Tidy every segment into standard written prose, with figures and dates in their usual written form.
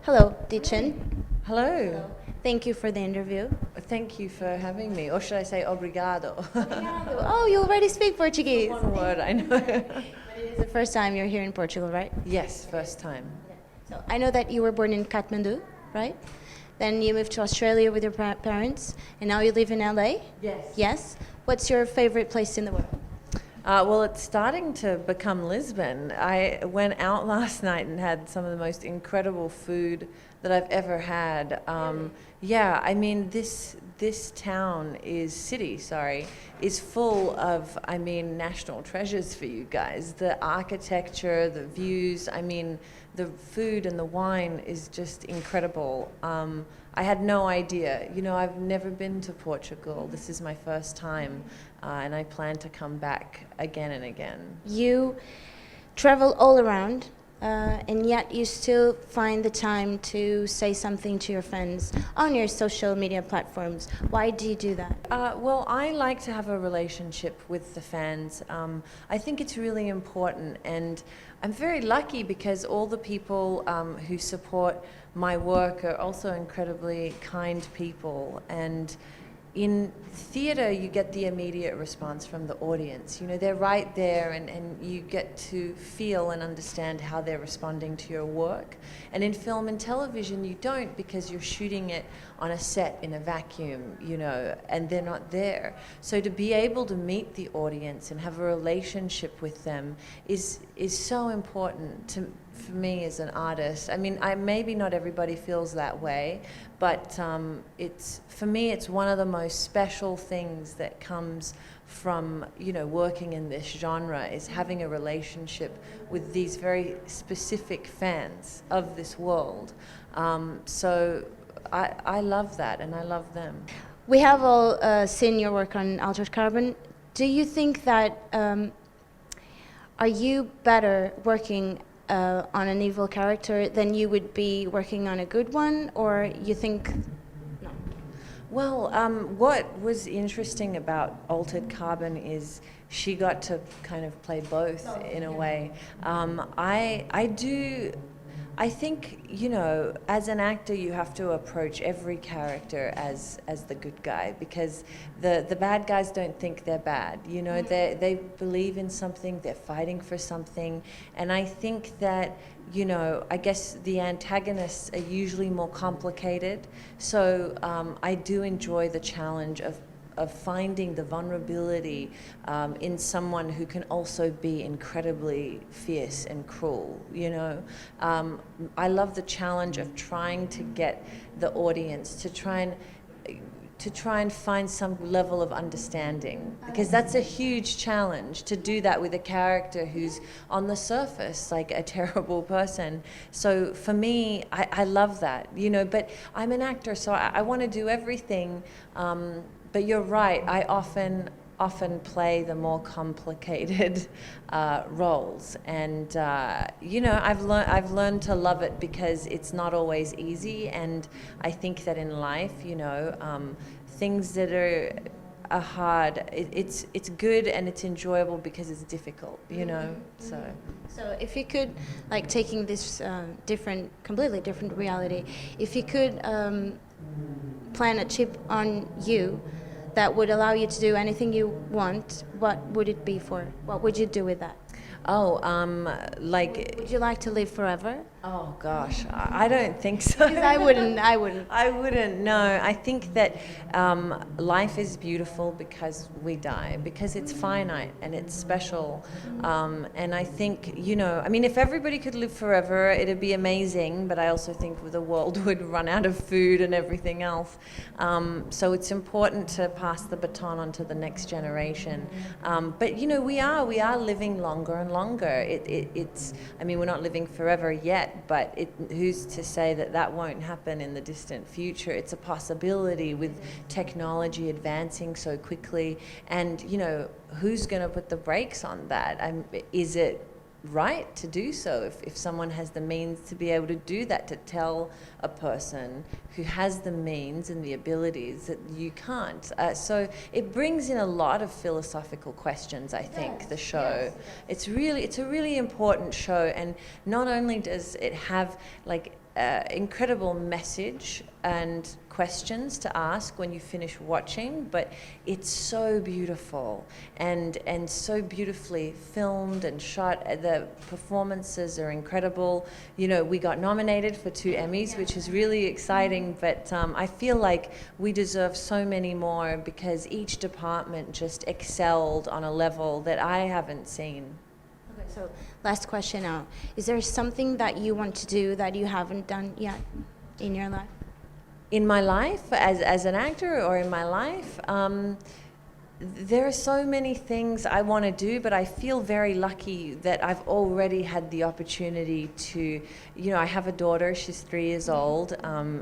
Hello, Dichen. Hello. Thank you for the interview. Thank you for having me. Or should I say obrigado? Oh, you already speak Portuguese. One word, I know. But it is the first time you're here in Portugal, right? Yes, first time. So I know that you were born in Kathmandu, right? Then you moved to Australia with your parents, and now you live in LA? Yes. Yes. What's your favorite place in the world? Well, it's starting to become Lisbon. I went out last night and had some of the most incredible food that I've ever had. Yeah, I mean, this town is full of, national treasures for you guys. The architecture, the views, the food and the wine is just incredible. I had no idea. I've never been to Portugal. This is my first time, and I plan to come back again and again. You travel all around, and yet you still find the time to say something to your fans on your social media platforms. Why do you do that? Well, I like to have a relationship with the fans. I think it's really important, and I'm very lucky because all the people who support my work are also incredibly kind people. And in theatre, you get the immediate response from the audience. They're right there, and you get to feel and understand how they're responding to your work. And in film and television, you don't, because you're shooting it on a set in a vacuum, and they're not there. So to be able to meet the audience and have a relationship with them is so important for me as an artist. Maybe not everybody feels that way, but for me, it's one of the most special things that comes from working in this genre, is having a relationship with these very specific fans of this world. So I love that, and I love them. We have all seen your work on Altered Carbon. Do you think that are you better working on an evil character than you would be working on a good one, or you think no? Well, what was interesting about Altered Carbon is she got to kind of play both in a way. I think, as an actor, you have to approach every character as the good guy, because the bad guys don't think they're bad. They believe in something, they're fighting for something. And I think that, I guess the antagonists are usually more complicated. So I do enjoy the challenge of finding the vulnerability in someone who can also be incredibly fierce and cruel. I love the challenge of trying to get the audience to try and find some level of understanding, because that's a huge challenge to do that with a character who's on the surface like a terrible person. So for me, I love that, but I'm an actor, so I want to do everything. But you're right, I often play the more complicated roles, and I've learned to love it, because it's not always easy. And I think that in life, things that are hard, it's good and it's enjoyable because it's difficult, So if you could, like, taking this completely different reality, if you could plant a chip on you that would allow you to do anything you want, what would it be for? What would you do with that? Would you like to live forever? Oh gosh, I don't think so. Because I wouldn't. I wouldn't, no. I think that life is beautiful because we die, because it's finite and it's special. And I think, if everybody could live forever, it'd be amazing, but I also think the world would run out of food and everything else. So it's important to pass the baton on to the next generation. But, we are living longer and longer. We're not living forever yet, but who's to say that won't happen in the distant future? It's a possibility with technology advancing so quickly, and who's going to put the brakes on that? Is it right to do so if someone has the means to be able to do that, to tell a person who has the means and the abilities that you can't? So it brings in a lot of philosophical questions, I think, the show. Yes. It's a really important show, and not only does it have incredible message and questions to ask when you finish watching, but it's so beautiful and so beautifully filmed and shot. The performances are incredible. You know, we got nominated for 2 Emmys, which is really exciting, but I feel like we deserve so many more because each department just excelled on a level that I haven't seen. Okay, so last question now. Is there something that you want to do that you haven't done yet in your life? In my life, as an actor, or in my life, there are so many things I want to do, but I feel very lucky that I've already had the opportunity to, you know, I have a daughter, she's 3 years old,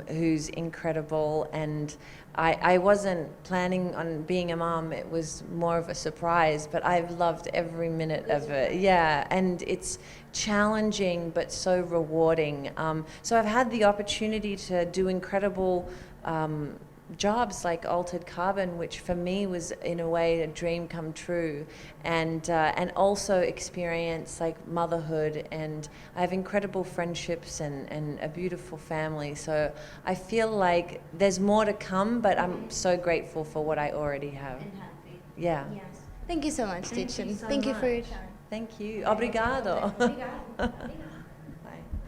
who's incredible, and I wasn't planning on being a mom. It was more of a surprise, but I've loved every minute of it. Yeah, and it's challenging but so rewarding. So I've had the opportunity to do incredible jobs like Altered Carbon, which for me was in a way a dream come true, and also experience like motherhood, and I have incredible friendships and a beautiful family. So I feel like there's more to come, but I'm so grateful for what I already have. And happy. Yeah. Yes. Thank you so much, Thank Dichen. you so Thank you for your much. time. Thank you. Obrigado. Obrigado.